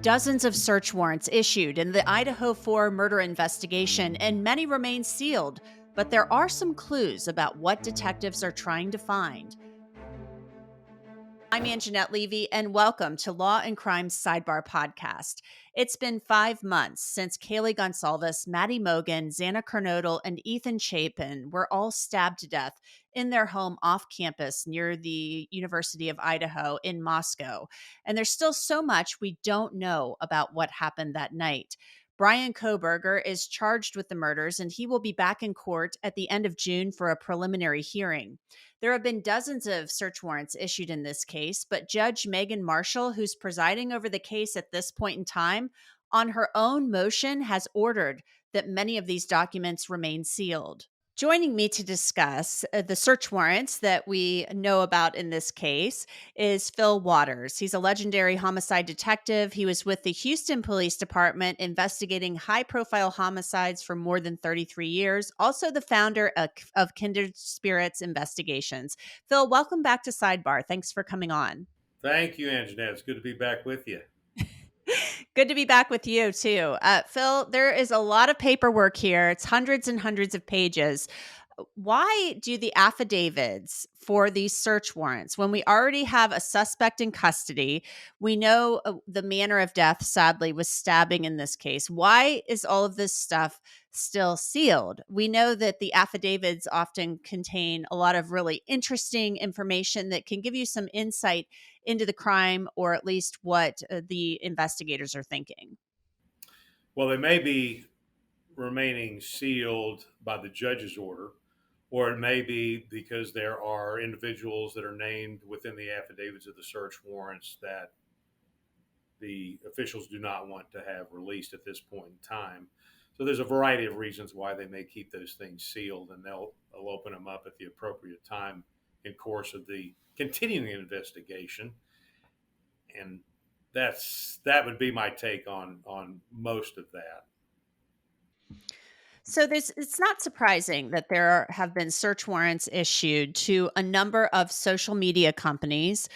dozens of search warrants issued in the Idaho 4 murder investigation, and many remain sealed. But there are some clues about what detectives are trying to find. I'm Angenette Levy, and welcome to Law&Crime's Sidebar podcast. It's been 5 months since Kaylee Gonsalves, Maddie Mogen, Xana Kernodle, and Ethan Chapin were all stabbed to death in their home off campus near the University of Idaho in Moscow. And there's still so much we don't know about what happened that night. Bryan Kohberger is charged with the murders, and he will be back in court at the end of June for a preliminary hearing. There have been dozens of search warrants issued in this case, but Judge Megan Marshall, who's presiding over the case at this point in time, on her own motion has ordered that many of these documents remain sealed. Joining me to discuss the search warrants that we know about in this case is Fil Waters. He's a legendary homicide detective. He was with the Houston Police Department investigating high-profile homicides for more than 33 years, also the founder of Kindred Spirits Investigations. Fil, welcome back to Sidebar. Thanks for coming on. Thank you, Angenette. It's good to be back with you. Good to be back with you, too. Fil, there is a lot of paperwork here. It's hundreds and hundreds of pages. Why do the affidavits for these search warrants, when we already have a suspect in custody, we know the manner of death, sadly, was stabbing in this case. Why is all of this stuff still sealed? We know that the affidavits often contain a lot of really interesting information that can give you some insight into the crime, or at least what the investigators are thinking. Well, they may be remaining sealed by the judge's order, or it may be because there are individuals that are named within the affidavits of the search warrants that the officials do not want to have released at this point in time. So there's a variety of reasons why they may keep those things sealed, and they'll open them up at the appropriate time in course of the continuing investigation. And that would be my take on most of that. So it's not surprising that there have been search warrants issued to a number of social media companies.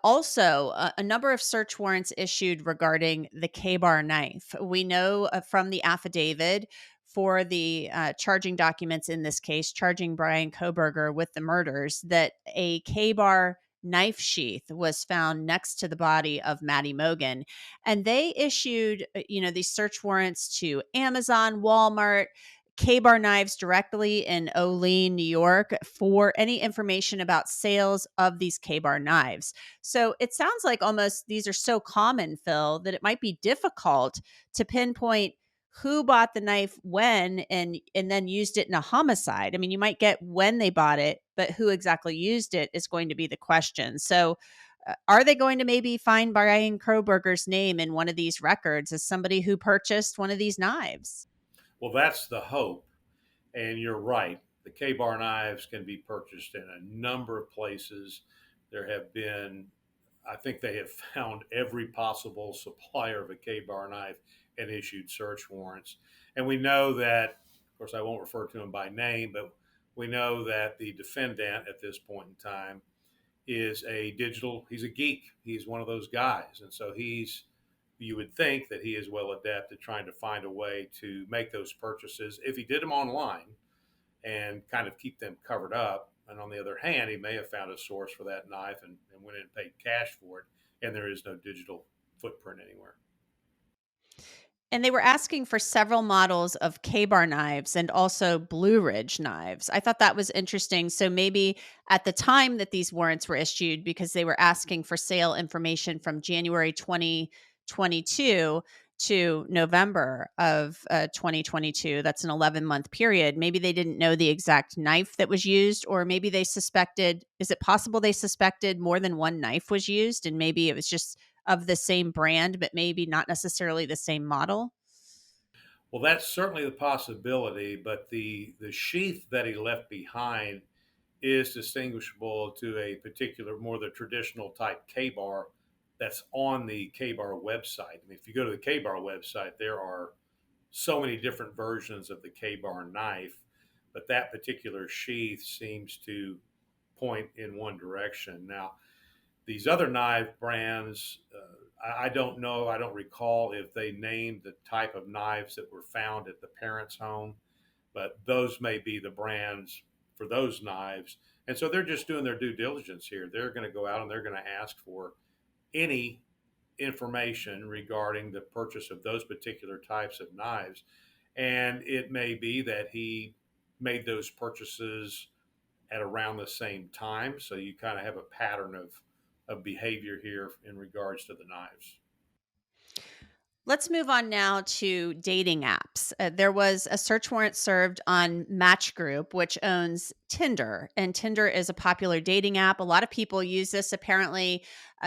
Also, a number of search warrants issued regarding the Kbar Knife. We know from the affidavit for the charging documents in this case, charging Bryan Kohberger with the murders, that a Kbar knife sheath was found next to the body of Maddie Mogen. And they issued, these search warrants to Amazon, Walmart, Kbar Knives directly in Olean, New York, for any information about sales of these Kbar knives. So it sounds like almost these are so common, Fil, that it might be difficult to pinpoint who bought the knife when and then used it in a homicide. I mean, you might get when they bought it, but who exactly used it is going to be the question. So are they going to maybe find Bryan Kohberger's name in one of these records as somebody who purchased one of these knives? Well, that's the hope. And you're right. The Kbar knives can be purchased in a number of places. There have been, I think they have found every possible supplier of a Kbar knife and issued search warrants. And we know that, of course, I won't refer to him by name, but we know that the defendant at this point in time is he's a geek. He's one of those guys. And so you would think that he is well adept at trying to find a way to make those purchases if he did them online and kind of keep them covered up. And on the other hand, he may have found a source for that knife and went in and paid cash for it, and there is no digital footprint anywhere. And they were asking for several models of Kbar knives and also Blue Ridge knives. I thought that was interesting. So maybe at the time that these warrants were issued, because they were asking for sale information from January 2022 to November of 2022, that's an 11-month period. Maybe they didn't know the exact knife that was used, or maybe they suspected, is it possible they suspected more than one knife was used and maybe it was just of the same brand, but maybe not necessarily the same model? Well, that's certainly the possibility, but the sheath that he left behind is distinguishable to a particular, more the traditional type Kbar that's on the Kbar website. I mean, if you go to the Kbar website, there are so many different versions of the Kbar knife, but that particular sheath seems to point in one direction. Now, these other knife brands, I don't know. I don't recall if they named the type of knives that were found at the parents' home, but those may be the brands for those knives. And so they're just doing their due diligence here. They're going to go out and they're going to ask for any information regarding the purchase of those particular types of knives. And it may be that he made those purchases at around the same time. So you kind of have a pattern of behavior here in regards to the knives. Let's move on now to dating apps. There was a search warrant served on Match Group, which owns Tinder. And Tinder is a popular dating app. A lot of people use this, apparently,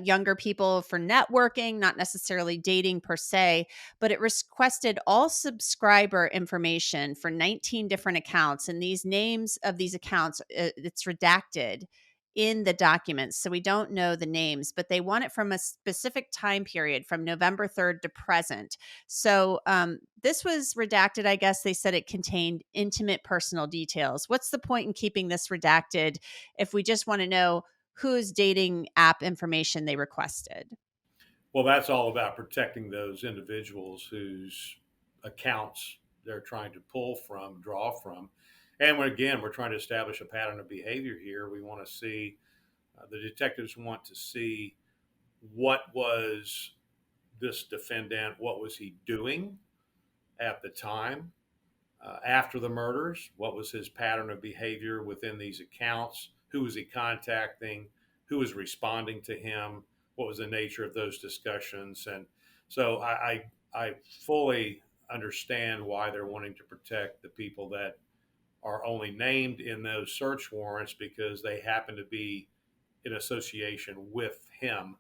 younger people for networking, not necessarily dating per se, but it requested all subscriber information for 19 different accounts. And these names of these accounts, it's redacted in the documents. So we don't know the names, but they want it from a specific time period from November 3rd to present. So this was redacted. I guess they said it contained intimate personal details. What's the point in keeping this redacted if we just want to know whose dating app information they requested? Well, that's all about protecting those individuals whose accounts they're trying to pull from, draw from. And again, we're trying to establish a pattern of behavior here. We want to see, the detectives want to see what was this defendant, what was he doing at the time after the murders, what was his pattern of behavior within these accounts, who was he contacting, who was responding to him, what was the nature of those discussions. And so I fully understand why they're wanting to protect the people that are only named in those search warrants because they happen to be in association with him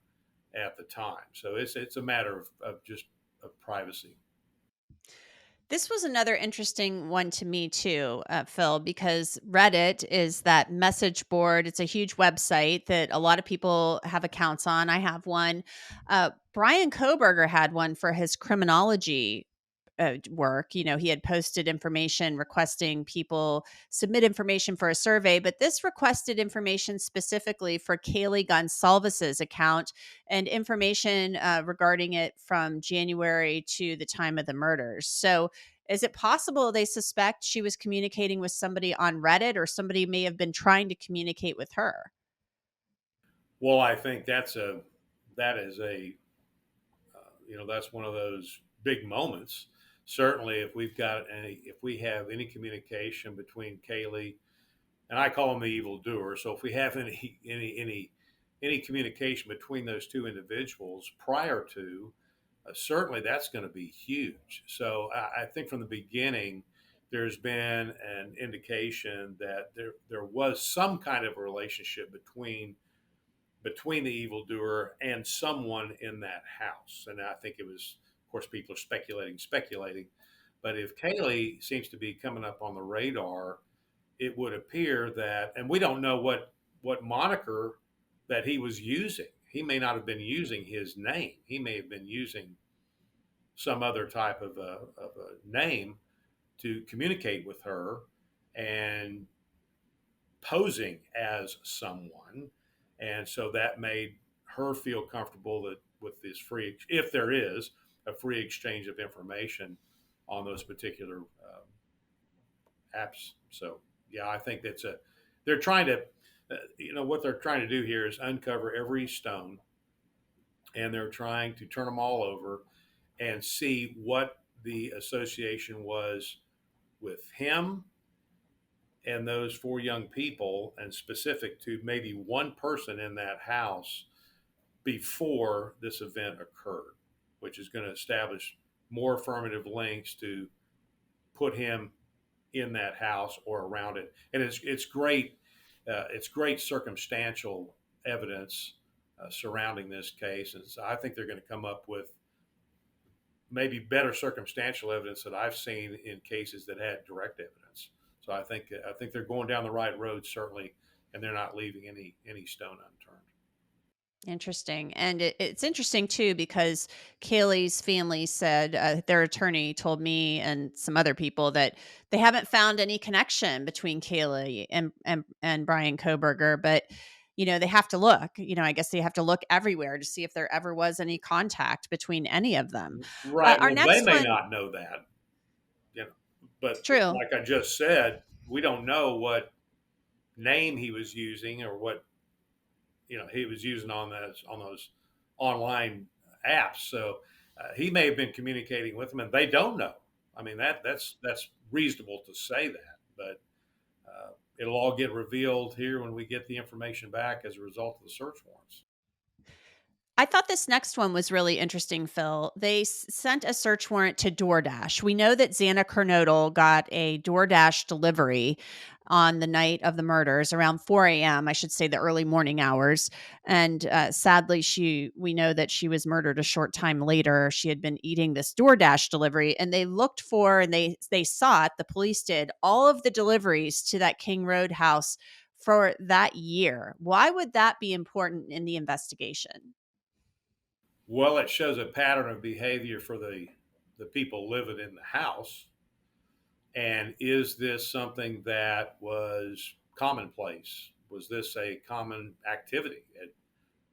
at the time. So it's a matter of just of privacy. This was another interesting one to me too, Phil, because Reddit is that message board. It's a huge website that a lot of people have accounts on. I have one. Bryan Kohberger had one for his criminology work. You know, he had posted information requesting people submit information for a survey, but this requested information specifically for Kaylee Gonsalves's account and information regarding it from January to the time of the murders. So, is it possible they suspect she was communicating with somebody on Reddit, or somebody may have been trying to communicate with her? Well, I think that is that's one of those big moments. Certainly, if we have any communication between Kaylee and I call him the evildoer, so if we have any communication between those two individuals prior to, certainly that's going to be huge. So I think from the beginning, there's been an indication that there was some kind of a relationship between the evildoer and someone in that house. And I think it was, of course, people are speculating. But if Kaylee seems to be coming up on the radar, it would appear that, and we don't know what moniker that he was using. He may not have been using his name. He may have been using some other type of a name to communicate with her and posing as someone. And so that made her feel comfortable that with this if there is a free exchange of information on those particular apps. So yeah, I think they're trying to, what they're trying to do here is uncover every stone, and they're trying to turn them all over and see what the association was with him and those four young people, and specific to maybe one person in that house before this event occurred, which is going to establish more affirmative links to put him in that house or around it. And it's great. It's great circumstantial evidence surrounding this case, and so I think they're going to come up with maybe better circumstantial evidence that I've seen in cases that had direct evidence. So I think they're going down the right road, certainly, and they're not leaving any stone unturned. Interesting. And it's interesting too, because Kaylee's family said, their attorney told me and some other people that they haven't found any connection between Kaylee and Bryan Kohberger. But they have to look. I guess they have to look everywhere to see if there ever was any contact between any of them. Right. Our Well, they next may one, not know that, you know, but true. like I just said, we don't know what name he was using or what he was using on those online apps. So he may have been communicating with them, and they don't know. I mean that's reasonable to say that, but it'll all get revealed here when we get the information back as a result of the search warrants. I thought this next one was really interesting, Phil. They sent a search warrant to DoorDash. We know that Xana Kernodle got a DoorDash delivery on the night of the murders around 4 a.m. I should say the early morning hours. And sadly, we know that she was murdered a short time later. She had been eating this DoorDash delivery, and they looked for and they sought, the police did, all of the deliveries to that King Road house for that year. Why would that be important in the investigation? Well, it shows a pattern of behavior for the people living in the house. And is this something that was commonplace? Was this a common activity at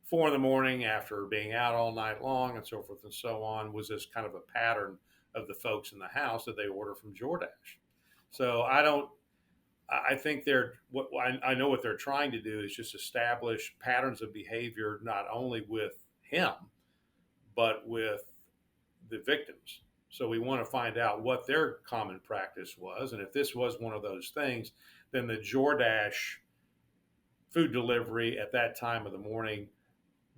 4 in the morning after being out all night long and so forth and so on? Was this kind of a pattern of the folks in the house that they order from DoorDash? So I don't. I think I know what they're trying to do is just establish patterns of behavior not only with him but with the victims. So we want to find out what their common practice was. And if this was one of those things, then the DoorDash food delivery at that time of the morning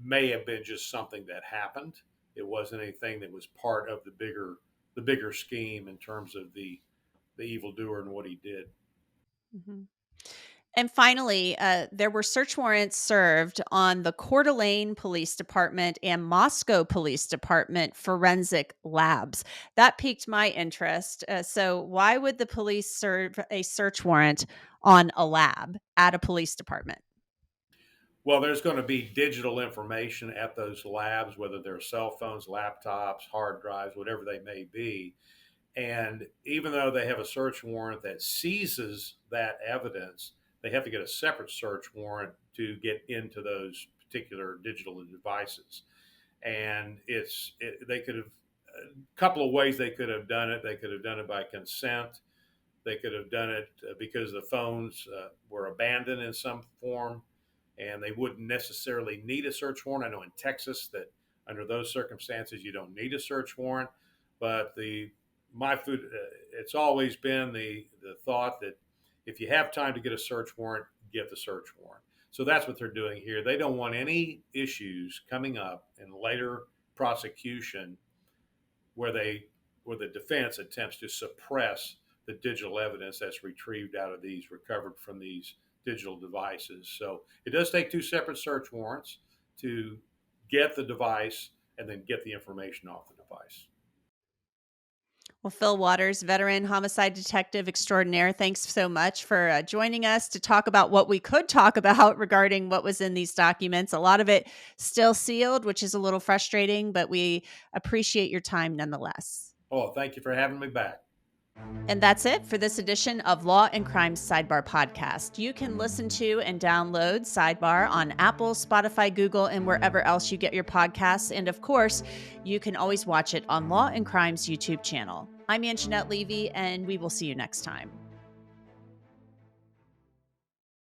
may have been just something that happened. It wasn't anything that was part of the bigger scheme in terms of the evildoer and what he did. Mhm. And finally, there were search warrants served on the Coeur d'Alene Police Department and Moscow Police Department forensic labs. That piqued my interest. So, why would the police serve a search warrant on a lab at a police department? Well, there's going to be digital information at those labs, whether they're cell phones, laptops, hard drives, whatever they may be. And even though they have a search warrant that seizes that evidence, they have to get a separate search warrant to get into those particular digital devices. And they could have a couple of ways they could have done it. They could have done it by consent. They could have done it because the phones were abandoned in some form, and they wouldn't necessarily need a search warrant. I know in Texas that under those circumstances you don't need a search warrant, but it's always been the thought that if you have time to get a search warrant, get the search warrant. So that's what they're doing here. They don't want any issues coming up in later prosecution where the defense attempts to suppress the digital evidence that's recovered from these digital devices. So it does take two separate search warrants to get the device and then get the information off the device. Well, Fil Waters, veteran homicide detective extraordinaire, thanks so much for joining us to talk about what we could talk about regarding what was in these documents. A lot of it still sealed, which is a little frustrating, but we appreciate your time nonetheless. Oh, thank you for having me back. And that's it for this edition of Law and Crime Sidebar Podcast. You can listen to and download Sidebar on Apple, Spotify, Google, and wherever else you get your podcasts. And of course, you can always watch it on Law and Crime's YouTube channel. I'm Angenette Levy, and we will see you next time.